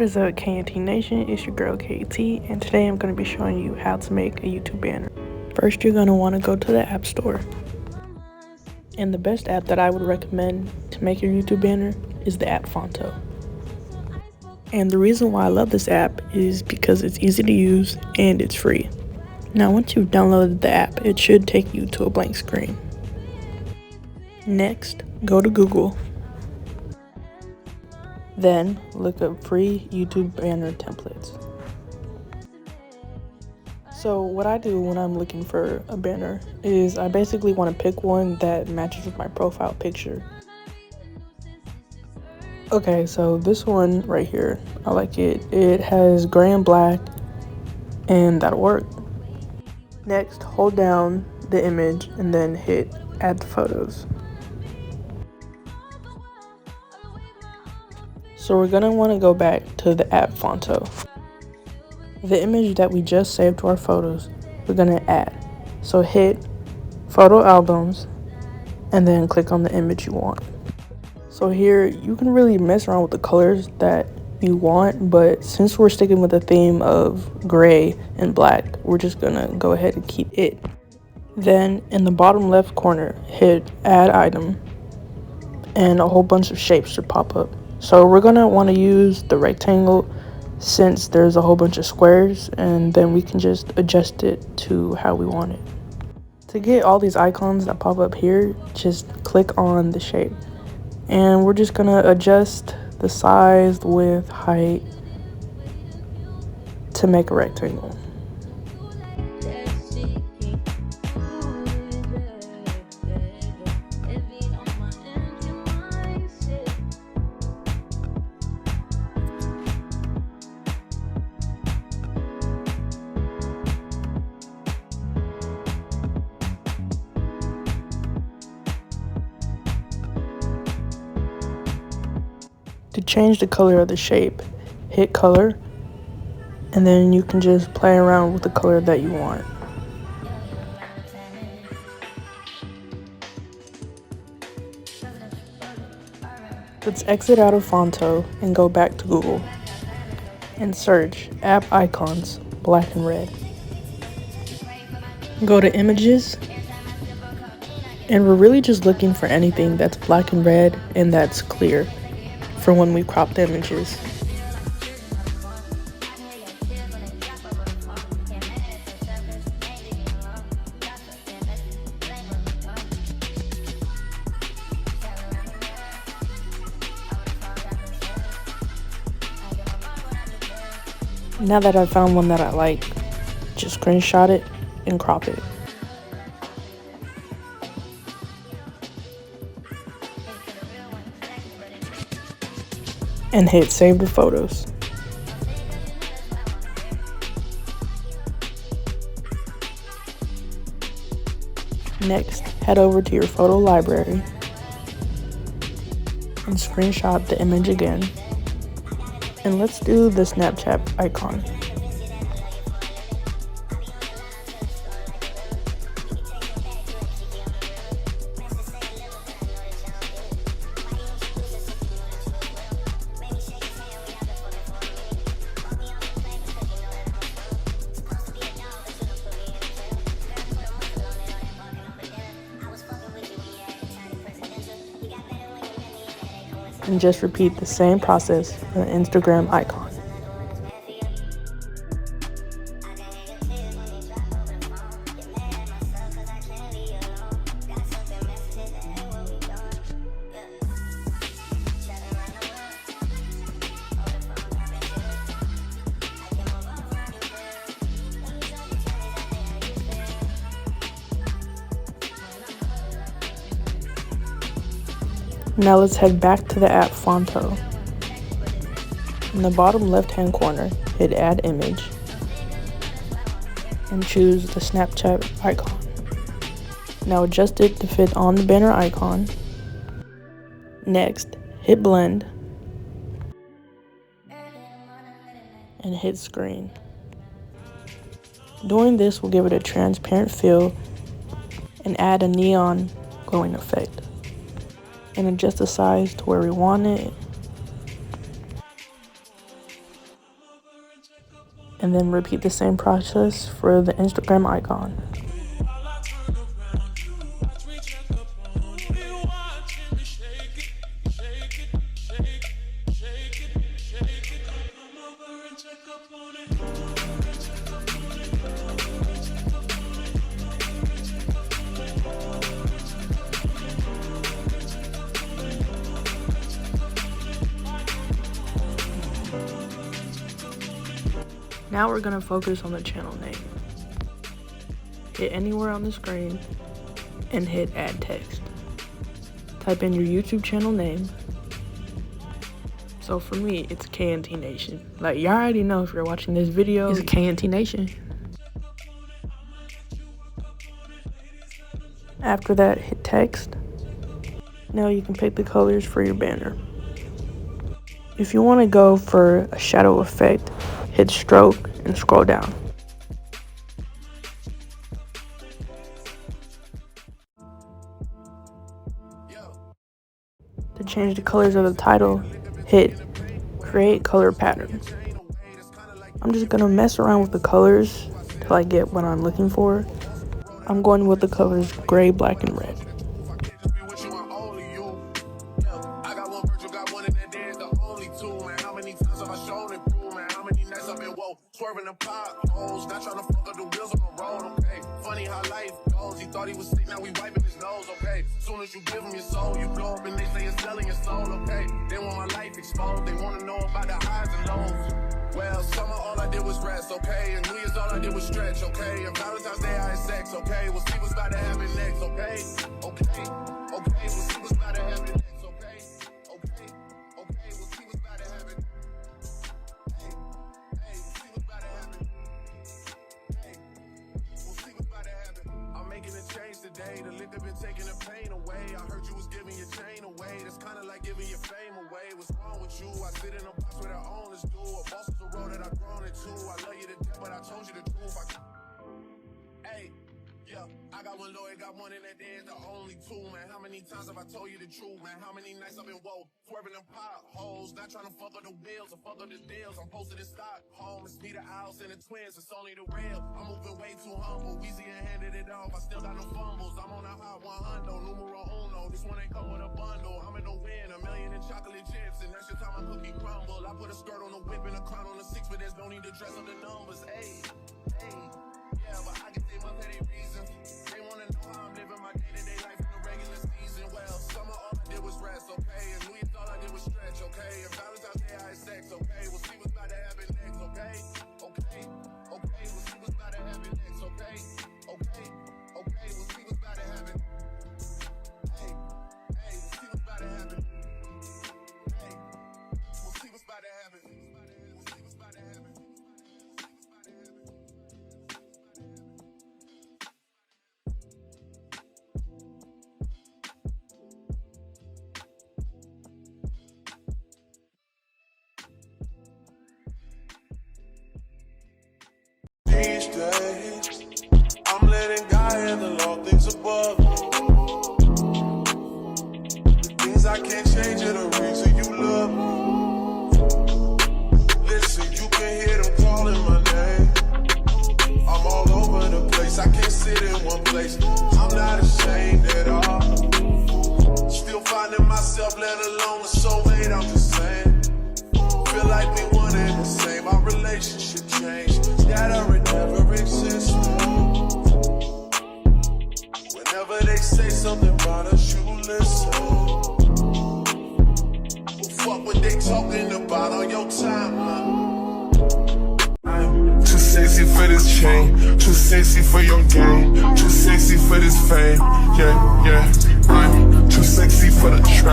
is up, KNT Nation? It's your girl KT, and today I'm going to be showing you how to make a YouTube banner. First, you're going to want to go to the App Store. And the best app that I would recommend to make your YouTube banner is the app Fonto. And the reason why I love this app is because it's easy to use and it's free. Now, once you've downloaded the app, it should take you to a blank screen. Next, go to Google. Then, look up free YouTube banner templates. So what I do when I'm looking for a banner is I basically want to pick one that matches with my profile picture. Okay, so this one right here, I like it. It has gray and black, and that'll work. Next, hold down the image and then hit add photos. So we're gonna want to go back to the app Fonto. The image that we just saved to our photos, we're gonna add. So hit photo albums and then click on the image you want. So here you can really mess around with the colors that you want, but since we're sticking with the theme of gray and black, we're just gonna go ahead and keep it. Then in the bottom left corner, hit add item and a whole bunch of shapes should pop up. So we're gonna want to use the rectangle since there's a whole bunch of squares, and then we can just adjust it to how we want it. To get all these icons that pop up here, just click on the shape. And we're just gonna adjust the size, the width, height to make a rectangle. To change the color of the shape, hit color, and then you can just play around with the color that you want. Let's exit out of Fonto and go back to Google and search app icons, black and red. Go to images, and we're really just looking for anything that's black and red and that's clear for when we crop the images. Now that I've found one that I like, just screenshot it and crop it. And hit save the photos. Next, head over to your photo library and screenshot the image again. And let's do the Snapchat icon. And just repeat the same process for the Instagram icon. Now let's head back to the app Fonto. In the bottom left hand corner, hit add image and choose the Snapchat icon. Now adjust it to fit on the banner icon. Next, hit blend and hit screen. Doing this will give it a transparent feel and add a neon glowing effect. And adjust the size to where we want it. and then repeat the same process for the Instagram icon. Now we're going to focus on the channel name. Hit anywhere on the screen and hit add text. Type in your YouTube channel name. So for me, it's KNT Nation. Like, y'all already know if you're watching this video, it's KNT Nation. After that, hit text. Now you can pick the colors for your banner. If you want to go for a shadow effect, hit stroke and scroll down. To change the colors of the title, hit create color pattern. I'm just gonna mess around with the colors till I get what I'm looking for. I'm going with the colors gray, black, and red. Swerving the potholes, not trying to fuck up the wheels on the road, okay? Funny how life goes, he thought he was sick, now we wiping his nose, okay? Soon as you give him your soul, you blow up and they say you're selling your soul, okay? They want my life exposed, they want to know about the highs and lows. Well, summer all I did was rest, okay? And New Year's all I did was stretch, okay? And Valentine's Day I had sex, okay? We'll see what's about to happen next, okay? Okay, okay, we'll see what's about to happen next, okay? Okay, okay, we'll see what's about to happen. Today, the liquor been taking the pain away. I heard you was giving your chain away. That's kind of like giving your fame away. What's wrong with you? I sit in a box where the owners do. A boss is the road that I've grown into. I love you to death, but I told you the truth. Hey, yeah, I got one lawyer, got one in that day, the only two, man. How many times have I told you the truth, man? How many nights I've been woke, swerving them potholes, not trying to fuck up the wheels or fuck up the deals. I'm posted in stock, home, it's me, the Owls, and the twins, it's only the real. I'm moving way too humble, Weezy and handed it off, I still got no fumbles. I'm on a hot 100, numero uno, this one ain't come with a bundle. I'm in the win, $1 million in chocolate chips, and that's your time my cookie crumble. I put a skirt on the whip and a crown on the 6, but there's no need to dress up the numbers. Hey, hey, yeah, but I can say my petty reasons. They wanna know how I'm living my day-to-day life in the regular season. Well, summer all I did was rest, okay? And New Year's all I did was stretch, okay? And Valentine's Day I had sex, okay? We'll see what's about to happen next, okay? Okay, okay, we'll see what's about to happen next, okay? Okay, okay, we'll see what's about to happen. Hey, hey, we'll see what's about to happen. Hey, we'll see what's about to happen. We'll see what's about to happen. These days, I'm letting God handle all things above. The things I can't change are the reason you love me. Listen, you can hear them calling my name. I'm all over the place, I can't sit in one place. I'm not ashamed at all. Still finding myself, let alone a soulmate, I'm just saying. Feel like we one and the same, our relationship changed. That or it never exists. Whenever they say something about us, you listen. Well, fuck what they talking about on your timeline. I'm too sexy for this chain, too sexy for your game, too sexy for this fame. Yeah, yeah, I'm too sexy for the trap.